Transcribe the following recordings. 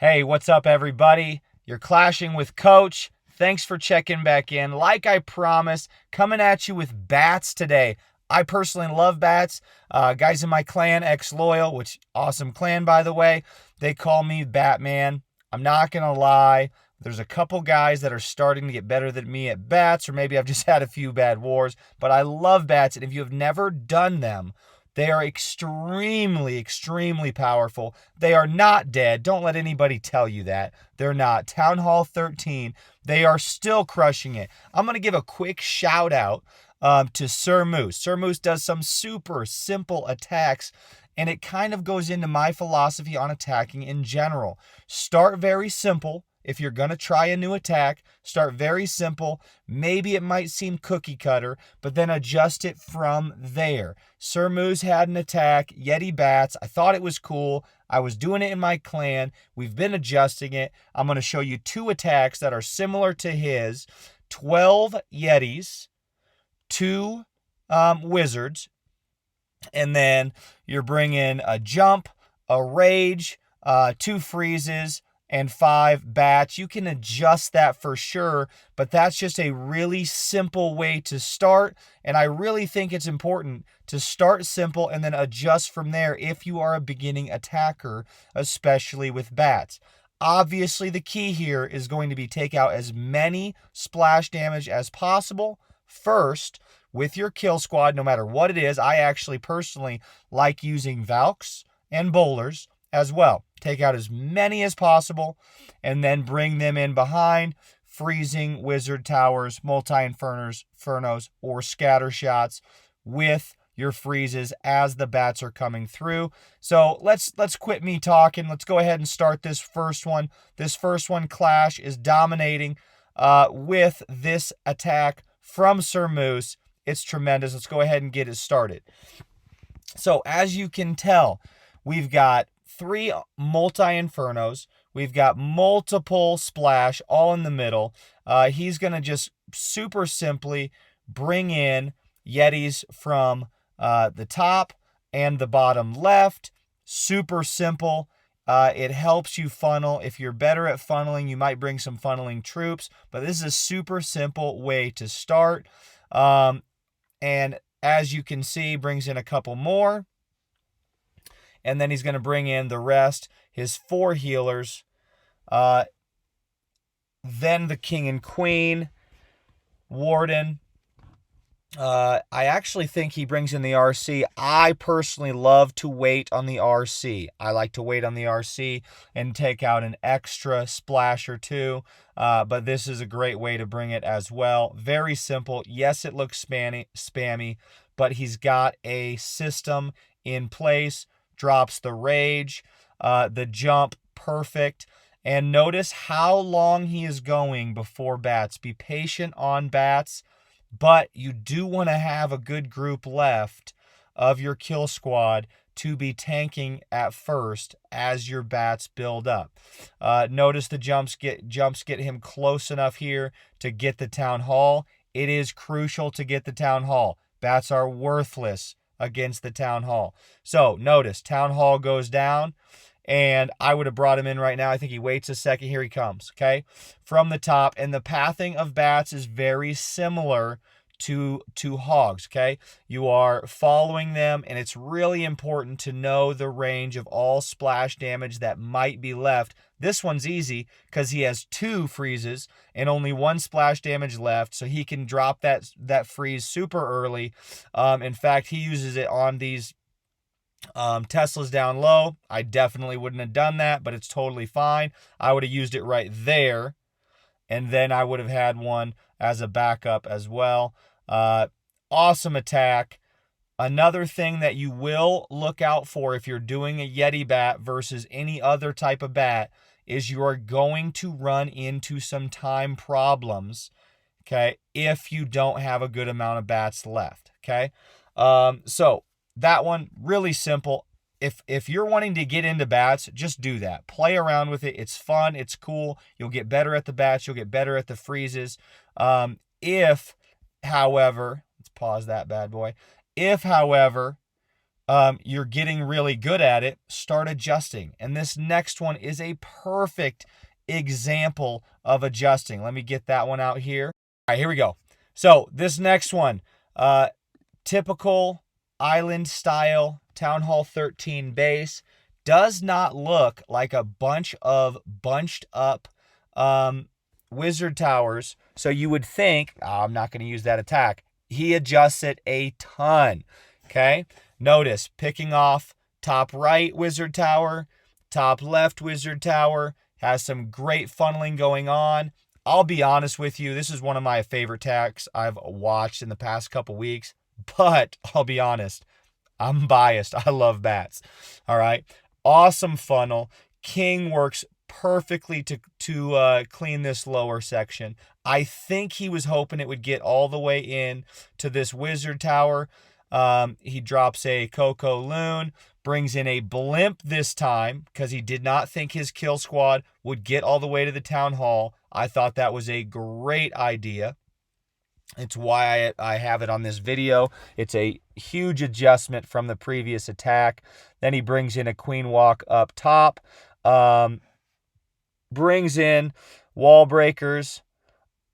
Hey, what's up, everybody? You're clashing with Coach. Thanks for checking back in. Like I promised, coming at you with bats today. I personally love bats. Guys in my clan, ex-loyal, which awesome clan, by the way, they call me Batman. I'm not going to lie. There's a couple guys that are starting to get better than me at bats, or maybe I've just had a few bad wars, but I love bats, and if you have never done them, they are extremely, extremely powerful. They are not dead. Don't let anybody tell you that. They're not. Town Hall 13, they are still crushing it. I'm going to give a quick shout out to Sir Moose. Sir Moose does some super simple attacks, and it kind of goes into my philosophy on attacking in general. Start very simple. If you're going to try a new attack, start very simple. Maybe it might seem cookie cutter, but then adjust it from there. Sir Moose had an attack, Yeti Bats. I thought it was cool. I was doing it in my clan. We've been adjusting it. I'm going to show you two attacks that are similar to his. 12 Yetis, 2 Wizards, and then you're bringing a Jump, a Rage, 2 Freezes, and 5 bats. You can adjust that for sure, but that's just a really simple way to start, and I really think it's important to start simple and then adjust from there if you are a beginning attacker, especially with bats. Obviously, the key here is going to be take out as many splash damage as possible first with your kill squad, no matter what it is. I actually personally like using Valks and Bowlers as well. Take out as many as possible and then bring them in behind, freezing Wizard Towers, Multi-Infernos, or Scatter Shots with your freezes as the bats are coming through. So let's quit me talking. Let's go ahead and start this first one. This first one, Clash, is dominating with this attack from Sir Moose. It's tremendous. Let's go ahead and get it started. So as you can tell, we've got 3 Multi-Infernos. We've got multiple splash all in the middle. He's going to just super simply bring in Yetis from the top and the bottom left. Super simple. It helps you funnel. If you're better at funneling, you might bring some funneling troops, but this is a super simple way to start. And as you can see, brings in a couple more. And then he's going to bring in the rest, his 4 healers. Then the king and queen, warden. I actually think he brings in the RC. I personally love to wait on the RC. I like to wait on the RC and take out an extra splash or 2. But this is a great way to bring it as well. Very simple. Yes, it looks spammy, but he's got a system in place. Drops the Rage, the Jump, perfect. And notice how long he is going before bats. Be patient on bats, but you do want to have a good group left of your kill squad to be tanking at first as your bats build up. Notice the jumps get him close enough here to get the Town Hall. It is crucial to get the Town Hall. Bats are worthless against the Town Hall. So notice Town Hall goes down, and I would have brought him in right now. I think he waits a second. Here he comes, okay, from the top. And the pathing of bats is very similar to hogs, okay? You are following them, and it's really important to know the range of all splash damage that might be left. This one's easy because he has 2 freezes and only 1 splash damage left, so he can drop that freeze super early. In fact, he uses it on these Teslas down low. I definitely wouldn't have done that, but it's totally fine. I would have used it right there, and then I would have had one as a backup as well. Awesome attack. Another thing that you will look out for if you're doing a Yeti bat versus any other type of bat is you are going to run into some time problems, okay, if you don't have a good amount of bats left, okay? So that one, really simple. If you're wanting to get into bats, just do that. Play around with it. It's fun. It's cool. You'll get better at the bats. You'll get better at the freezes. If, however, let's pause that bad boy. If, however, you're getting really good at it, start adjusting. And this next one is a perfect example of adjusting. Let me get that one out here. All right, here we go. So this next one, typical island style TOWNHALL 13 base, does not look like a bunch of bunched up wizard towers. So you would think, oh, I'm not going to use that attack. He adjusts it a ton. Okay. Notice picking off top right wizard tower, top left wizard tower, has some great funneling going on. I'll be honest with you, this is one of my favorite attacks I've watched in the past couple weeks, but I'll be honest, I'm biased. I love bats. All right. Awesome funnel. King works perfectly to clean this lower section. I think he was hoping it would get all the way in to this wizard tower. He drops a Coco Loon, brings in a blimp this time because he did not think his kill squad would get all the way to the town hall. I thought that was a great idea. It's why I have it on this video. It's a huge adjustment from the previous attack. Then he brings in a queen walk up top. Brings in wall breakers.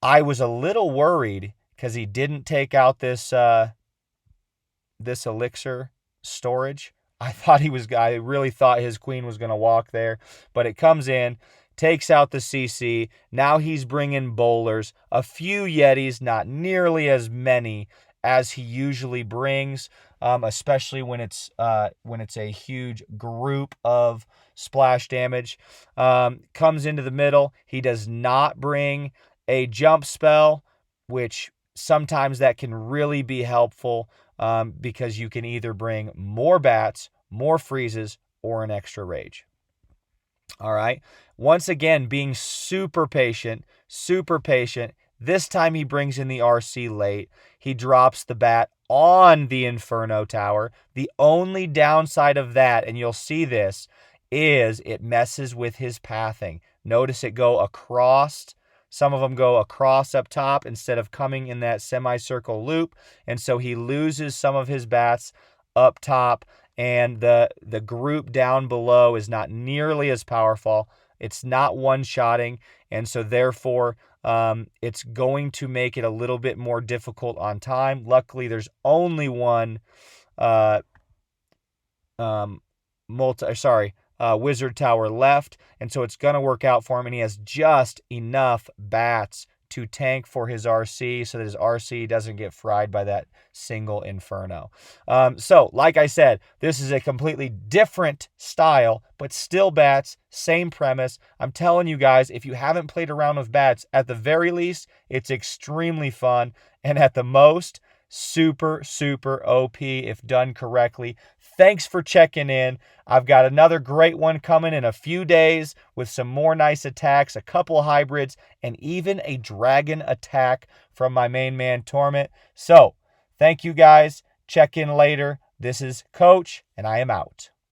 I was a little worried because he didn't take out this elixir storage. I really thought his queen was going to walk there, but it comes in, takes out the CC. Now he's bringing bowlers, a few Yetis, not nearly as many as he usually brings, especially when it's a huge group of splash damage. Comes into the middle. He does not bring a jump spell, which sometimes that can really be helpful because you can either bring more bats, more freezes, or an extra rage. All right. Once again, being super patient. This time he brings in the RC late. He drops the bat on the Inferno Tower. The only downside of that, and you'll see this, is it messes with his pathing. Notice it go across. Some of them go across up top instead of coming in that semicircle loop. And so he loses some of his bats up top. And the group down below is not nearly as powerful. It's not one-shotting. And so therefore, it's going to make it a little bit more difficult on time. Luckily, there's only one wizard tower left, and so it's going to work out for him, and he has just enough bats to tank for his RC so that his RC doesn't get fried by that single Inferno. So, like I said, this is a completely different style, but still bats, same premise. I'm telling you guys, if you haven't played around with bats, at the very least, it's extremely fun, and at the most, super, super OP if done correctly. Thanks for checking in. I've got another great one coming in a few days with some more nice attacks, a couple hybrids, and even a dragon attack from my main man, Torment. So, thank you guys. Check in later. This is Coach, and I am out.